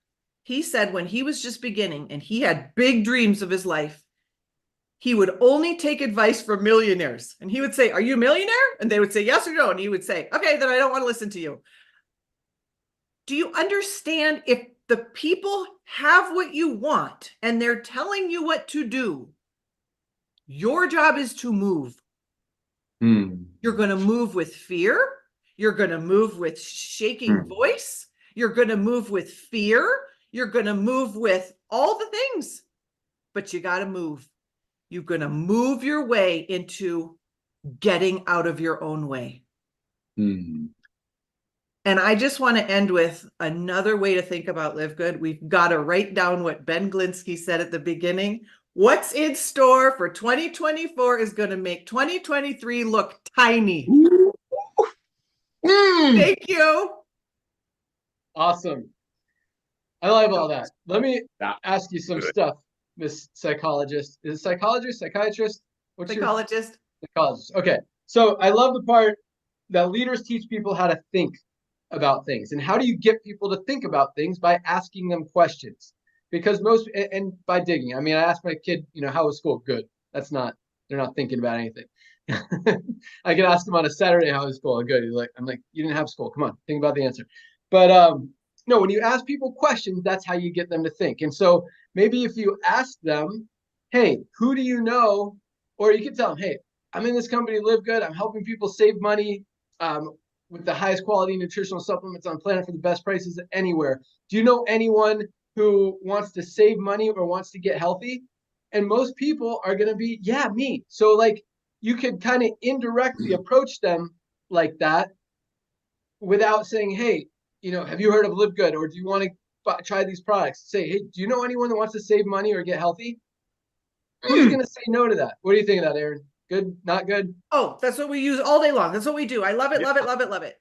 He said when he was just beginning and he had big dreams of his life, he would only take advice from millionaires. And he would say, "Are you a millionaire?" And they would say yes or no. And he would say, "Okay, then I don't want to listen to you." Do you understand? If the people have what you want and they're telling you what to do, your job is to move. You're going to move with fear. You're going to move with shaking voice. You're going to move with fear. You're going to move with all the things, but you got to move. You're going to move your way into getting out of your own way. And I just want to end with another way to think about Live Good. We've got to write down what Ben Glinsky said at the beginning. What's in store for 2024 is going to make 2023 look tiny. Thank you. Awesome. I love all that. Let me ask you some stuff, Miss Psychologist. Is it psychologist, psychiatrist? What's Psychologist. Psychologist. Okay. So I love the part that leaders teach people how to think about things. And how do you get people to think about things? By asking them questions. Because and by digging. I mean, I asked my kid, how was school? Good. They're not thinking about anything. I could ask them on a Saturday, how was school? Good. I'm like, you didn't have school. Come on, think about the answer. But no, when you ask people questions, that's how you get them to think. And so maybe if you ask them, hey, who do you know? Or you can tell them, hey, I'm in this company, Live Good. I'm helping people save money with the highest quality nutritional supplements on planet for the best prices anywhere. Do you know anyone who wants to save money or wants to get healthy? And most people are going to be, yeah, me. So you could kind of indirectly approach them like that without saying, hey, have you heard of Live Good? Or do you want to try these products? Say, hey, do you know anyone that wants to save money or get healthy? Who's going to say no to that? What do you think of that, Aaron? Good? Not good? Oh, that's what we use all day long. That's what we do. I love it, love it, love it, love it.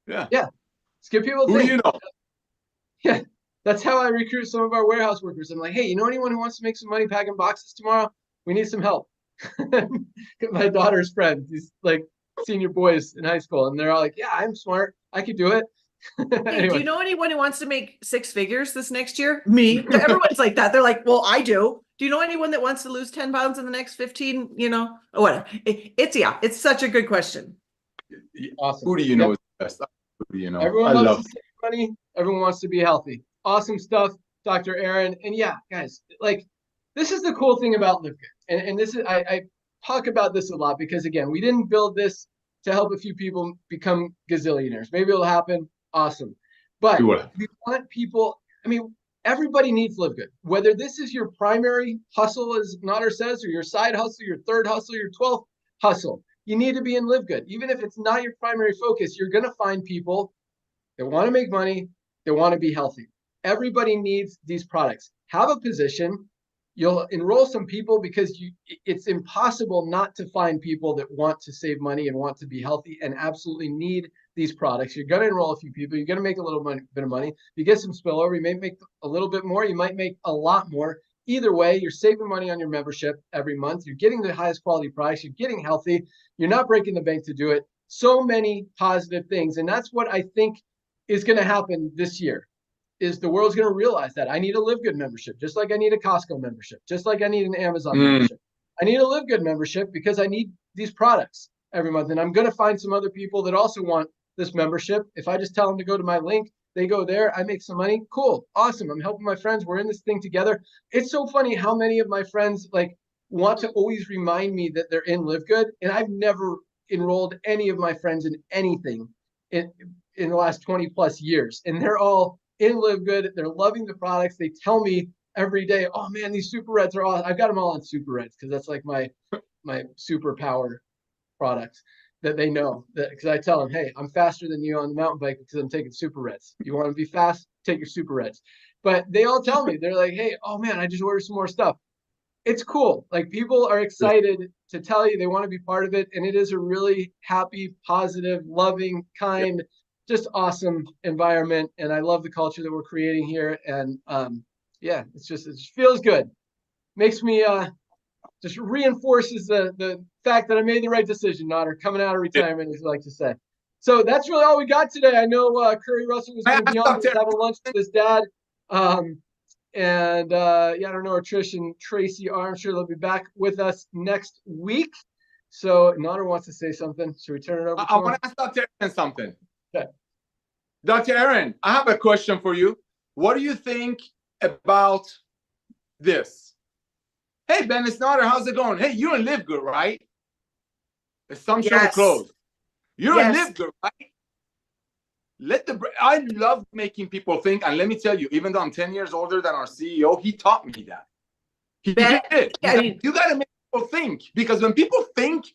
Yeah. Let's give people Who do you know? Yeah. That's how I recruit some of our warehouse workers. I'm like, hey, you know anyone who wants to make some money packing boxes tomorrow? We need some help. My daughter's friend, these senior boys in high school, and they're all like, yeah, I'm smart. I could do it. Hey, Anyway. do you know anyone who wants to make 6 figures this next year? Me. Everyone's like that. They're like, well, I do. Do you know anyone that wants to lose 10 pounds in the next 15, or whatever? It's such a good question. Awesome. Who do you know is the best? Who do you know? Everyone loves to save money. Everyone wants to be healthy. Awesome stuff, Dr. Aaron. And yeah, guys, this is the cool thing about Live Good. And this is, I talk about this a lot because, again, we didn't build this to help a few people become gazillionaires. Maybe it'll happen. Awesome. But we want people, everybody needs Live Good. Whether this is your primary hustle, as Nader says, or your side hustle, your third hustle, your 12th hustle, you need to be in Live Good. Even if it's not your primary focus, you're going to find people that want to make money, that want to be healthy. Everybody needs these products. Have a position. You'll enroll some people because it's impossible not to find people that want to save money and want to be healthy and absolutely need these products. You're going to enroll a few people. You're going to make a little bit of money. You get some spillover. You may make a little bit more. You might make a lot more. Either way, you're saving money on your membership every month. You're getting the highest quality price. You're getting healthy. You're not breaking the bank to do it. So many positive things. And that's what I think is going to happen this year. Is the world's going to realize that I need a Live Good membership, just like I need a Costco membership, just like I need an Amazon membership. I need a Live Good membership because I need these products every month. And I'm going to find some other people that also want this membership. If I just tell them to go to my link, they go there, I make some money. Cool. Awesome. I'm helping my friends. We're in this thing together. It's so funny how many of my friends want to always remind me that they're in Live Good. And I've never enrolled any of my friends in anything in the last 20 plus years. And they're all in LiveGood. They're loving the products. They tell me every day, oh man, these super reds are awesome. I've got them all on super reds because that's like my superpower products that they know. That because I tell them, hey, I'm faster than you on the mountain bike because I'm taking super reds. You want to be fast? Take your super reds. But they all tell me, they're like, hey, oh man, I just ordered some more stuff. It's cool. Like people are excited to tell you they want to be part of it. And it is a really happy, positive, loving, kind, just awesome environment. And I love the culture that we're creating here. And yeah, it just feels good. Makes me just reinforces the fact that I made the right decision, Notter, coming out of retirement, as you like to say. So that's really all we got today. I know Curry Russell was going to be on, was having lunch with his dad. Yeah, I don't know, Trish and Tracy are. I'm sure they'll be back with us next week. So Notter wants to say something. Should we turn it over to him? I want to ask Dr. Aaron something. Okay. Dr. Aaron, I have a question for you. What do you think about this? Hey, Ben, it's Notter. How's it going? Hey, you're in LiveGood, right? Assumption Yes. closed. You're in Yes. LiveGood, right? I love making people think, and let me tell you, even though I'm 10 years older than our CEO, he taught me that. He did. I mean, You got to make people think, because when people think,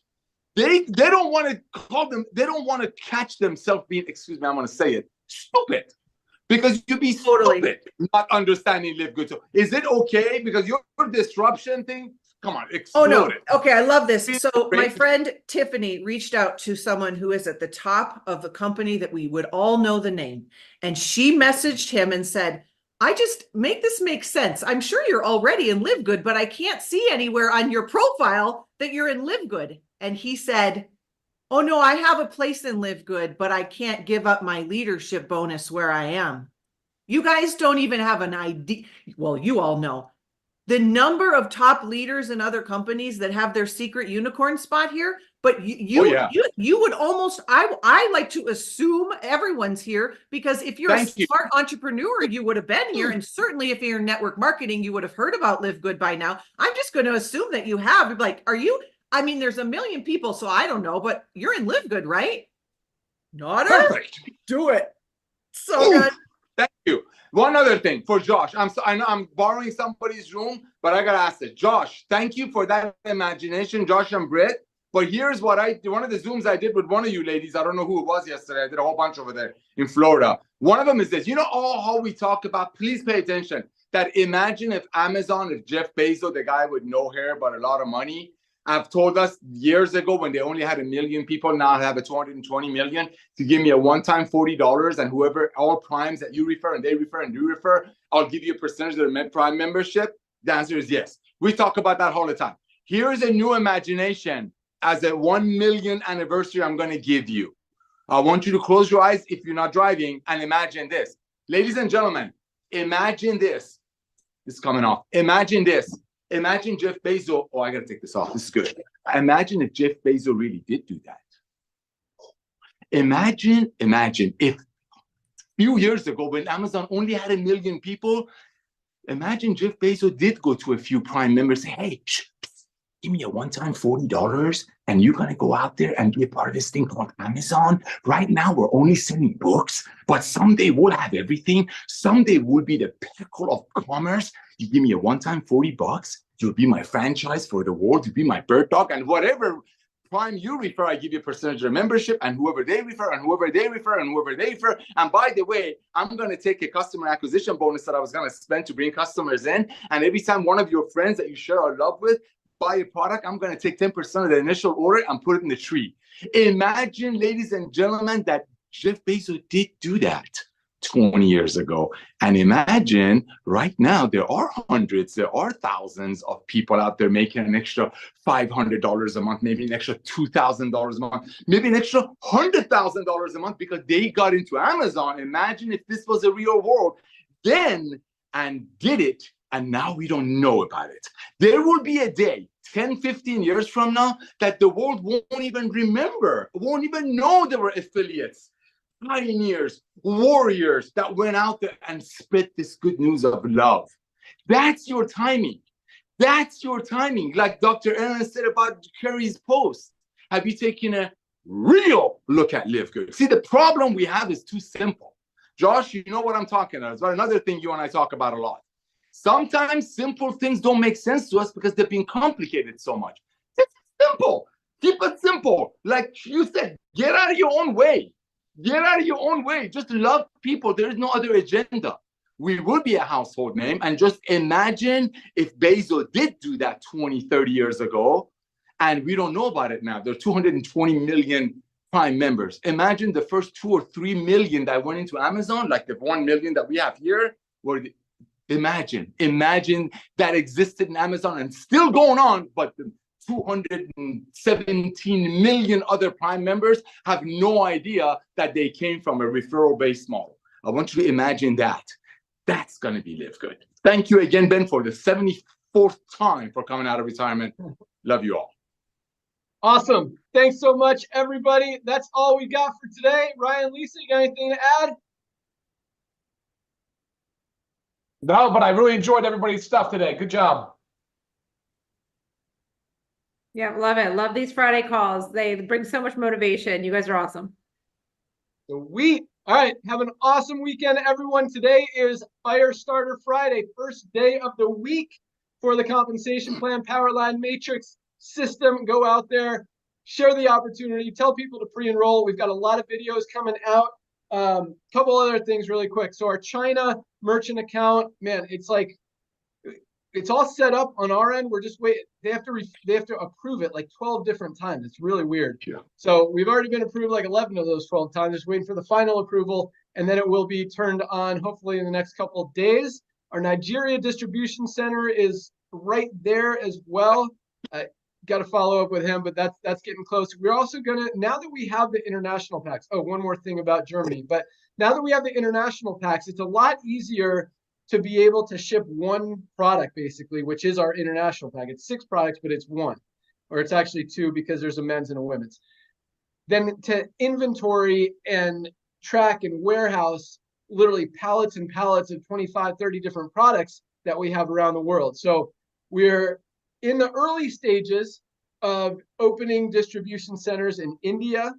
they don't want to call them, they don't want to catch themselves being, excuse me, I'm going to say it, stupid. Because you'd be Totally. stupid not understanding LiveGood. So is it okay? Because your disruption thing, come on, explode oh no. it. Okay, I love this. So my Great. friend Tiffany reached out to someone who is at the top of the company that we would all know the name. And she messaged him and said, I just make this make sense. I'm sure you're already in LiveGood, but I can't see anywhere on your profile that you're in LiveGood. And he said, oh no, I have a place in LiveGood, but I can't give up my leadership bonus where I am. You guys don't even have an idea. Well, you all know the number of top leaders in other companies that have their secret unicorn spot here, but you would almost, I like to assume everyone's here, because if you're smart entrepreneur, you would have been here. And certainly if you're in network marketing, you would have heard about LiveGood by now. I'm just going to assume that you have. You'd be like, are you? I mean, there's a million people, so I don't know, but you're in LiveGood, right? Perfect. Do it. So good. Thank you. One other thing for Josh. I know I'm borrowing somebody's room, but I got to ask it. Josh, thank you for that imagination, Josh and Britt. But here's what one of the Zooms I did with one of you ladies, I don't know who it was yesterday. I did a whole bunch over there in Florida. One of them is this. You know how we talk about, please pay attention, that imagine if Amazon, if Jeff Bezos, the guy with no hair but a lot of money, have told us years ago when they only had 1 million people, now have a 220 million, to give me a one-time $40, and whoever, all primes that you refer and they refer and you refer, I'll give you a percentage of the prime membership. The answer is yes. We talk about that all the time. Here's a new imagination as a 1 million anniversary I'm going to give you. I want you to close your eyes if you're not driving and imagine this. Ladies and gentlemen, imagine this. This is coming off. Imagine this. Imagine Jeff Bezos. Oh, I got to take this off. This is good. Imagine if Jeff Bezos really did do that. Imagine if a few years ago when Amazon only had 1 million people, imagine Jeff Bezos did go to a few prime members and say, hey, give me a one-time $40 and you're going to go out there and be a part of this thing called Amazon. Right now, we're only selling books, but someday we'll have everything. Someday we'll be the pinnacle of commerce. You give me a one-time $40, you'll be my franchise for the world. You'll be my bird dog, and whatever prime you refer, I give you a percentage of membership, and whoever they refer, and whoever they refer, and whoever they refer. And by the way, I'm going to take a customer acquisition bonus that I was going to spend to bring customers in. And every time one of your friends that you share a love with buy a product, I'm going to take 10% of the initial order and put it in the tree. Imagine, ladies and gentlemen, that Jeff Bezos did do that 20 years ago. And imagine right now, there are hundreds, there are thousands of people out there making an extra $500 a month, maybe an extra $2,000 a month, maybe an extra $100,000 a month because they got into Amazon. Imagine if this was a real world then and did it, and now we don't know about it. There will be a day, 10, 15 years from now, that the world won't even remember, won't even know there were affiliates, pioneers, warriors that went out there and spread this good news of love. That's your timing. That's your timing. Like Dr. Aaron said about Kerry's post. Have you taken a real look at LiveGood. See, the problem we have is too simple. Josh, you know what I'm talking about. It's another thing you and I talk about a lot. Sometimes simple things don't make sense to us because they've been complicated so much. It's simple. Keep it simple. Like you said, get out of your own way. Get out of your own way. Just love people. There is no other agenda. We would be a household name. And just imagine if Bezos did do that 20, 30 years ago, and we don't know about it now. There are 220 million Prime members. Imagine the first 2 or 3 million that went into Amazon, like the 1 million that we have here. Imagine that existed in Amazon and still going on, but the 217 million other Prime members have no idea that they came from a referral-based model. I want you to imagine that. That's going to be LiveGood. Thank you again, Ben, for the 74th time for coming out of retirement. Love you all. Awesome. Thanks so much, everybody. That's all we got for today. Ryan, Lisa, you got anything to add? No, but I really enjoyed everybody's stuff today. Good job. Yeah, love it. Love these Friday calls. They bring so much motivation. You guys are awesome. All right. Have an awesome weekend, everyone. Today is Firestarter Friday, first day of the week for the compensation plan Powerline Matrix system. Go out there, share the opportunity, tell people to pre-enroll. We've got a lot of videos coming out. Couple other things really quick. So our China merchant account, man, it's like it's all set up on our end. We're just waiting. They have to approve it like 12 different times. It's really weird. Yeah. So we've already been approved like 11 of those 12 times. Just waiting for the final approval, and then it will be turned on hopefully in the next couple of days. Our Nigeria distribution center is right there as well. Got to follow up with him, but that's getting close. We're also gonna, now that we have the international packs. Oh, one more thing about Germany. But now that we have the international packs, it's a lot easier to be able to ship one product, basically, which is our international pack. It's 6 products, but it's 1, or it's actually 2 because there's a men's and a women's. Then to inventory and track and warehouse literally pallets and pallets of 25, 30 different products that we have around the world. So we're in the early stages of opening distribution centers in India,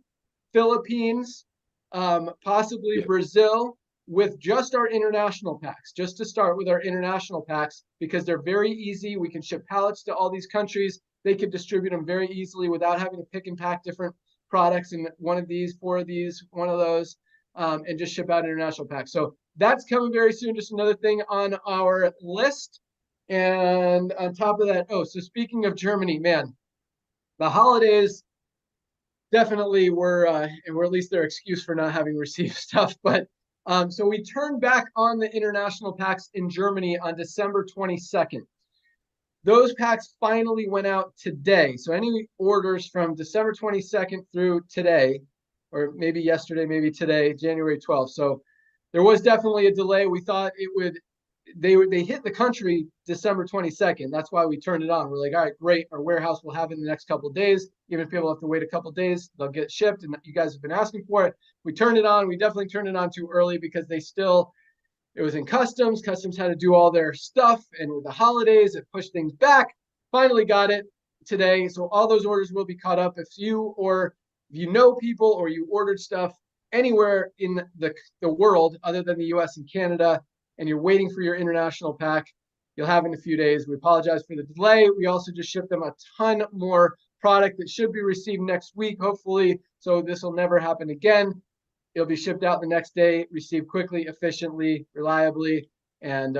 Philippines, possibly Brazil, with just our international packs, just to start with our international packs, because they're very easy. We can ship pallets to all these countries. They could distribute them very easily without having to pick and pack different products in one of these, 4 of these, 1 of those, and just ship out international packs. So that's coming very soon. Just another thing on our list. And on top of that, so speaking of Germany, man, the holidays definitely were at least their excuse for not having received stuff. But so we turned back on the international packs in Germany on December 22nd. Those packs finally went out today. So any orders from December 22nd through today, or maybe yesterday, maybe today, January 12th. So there was definitely a delay. We thought it would. They hit the country December 22nd. That's why we turned it on. We're like, all right, great. Our warehouse will have it in the next couple of days. Even if people have to wait a couple of days, they'll get shipped. And you guys have been asking for it. We turned it on. We definitely turned it on too early because it was in customs. Customs had to do all their stuff. And with the holidays, it pushed things back. Finally got it today. So all those orders will be caught up. If you know people or you ordered stuff anywhere in the world other than the US and Canada, and you're waiting for your international pack, you'll have in a few days. We apologize for the delay. We also just shipped them a ton more product that should be received next week, hopefully. So this will never happen again. It'll be shipped out the next day, received quickly, efficiently, reliably. And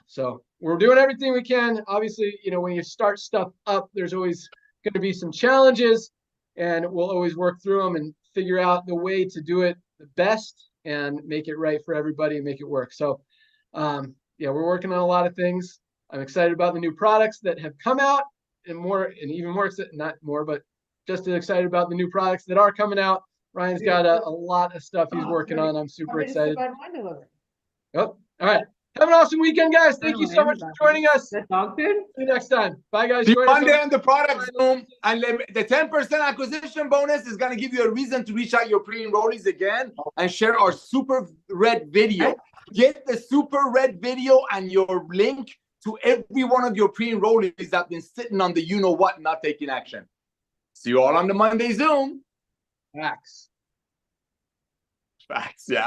so we're doing everything we can. Obviously, when you start stuff up, there's always going to be some challenges, and we'll always work through them and figure out the way to do it the best and make it right for everybody and make it work. So, we're working on a lot of things. I'm excited about the new products that have come out, and even more, not more, but just as excited about the new products that are coming out. Ryan's got a lot of stuff he's working on. I'm super excited. All right. Have an awesome weekend, guys. Thank you so much for joining us. See you next time. Bye, guys. See you Monday on the product Zoom. And the 10% acquisition bonus is going to give you a reason to reach out your pre-enrollees again and share our super red video. Get the super red video and your link to every one of your pre-enrollees that have been sitting on the you-know-what, not taking action. See you all on the Monday Zoom. Facts. Facts, yeah.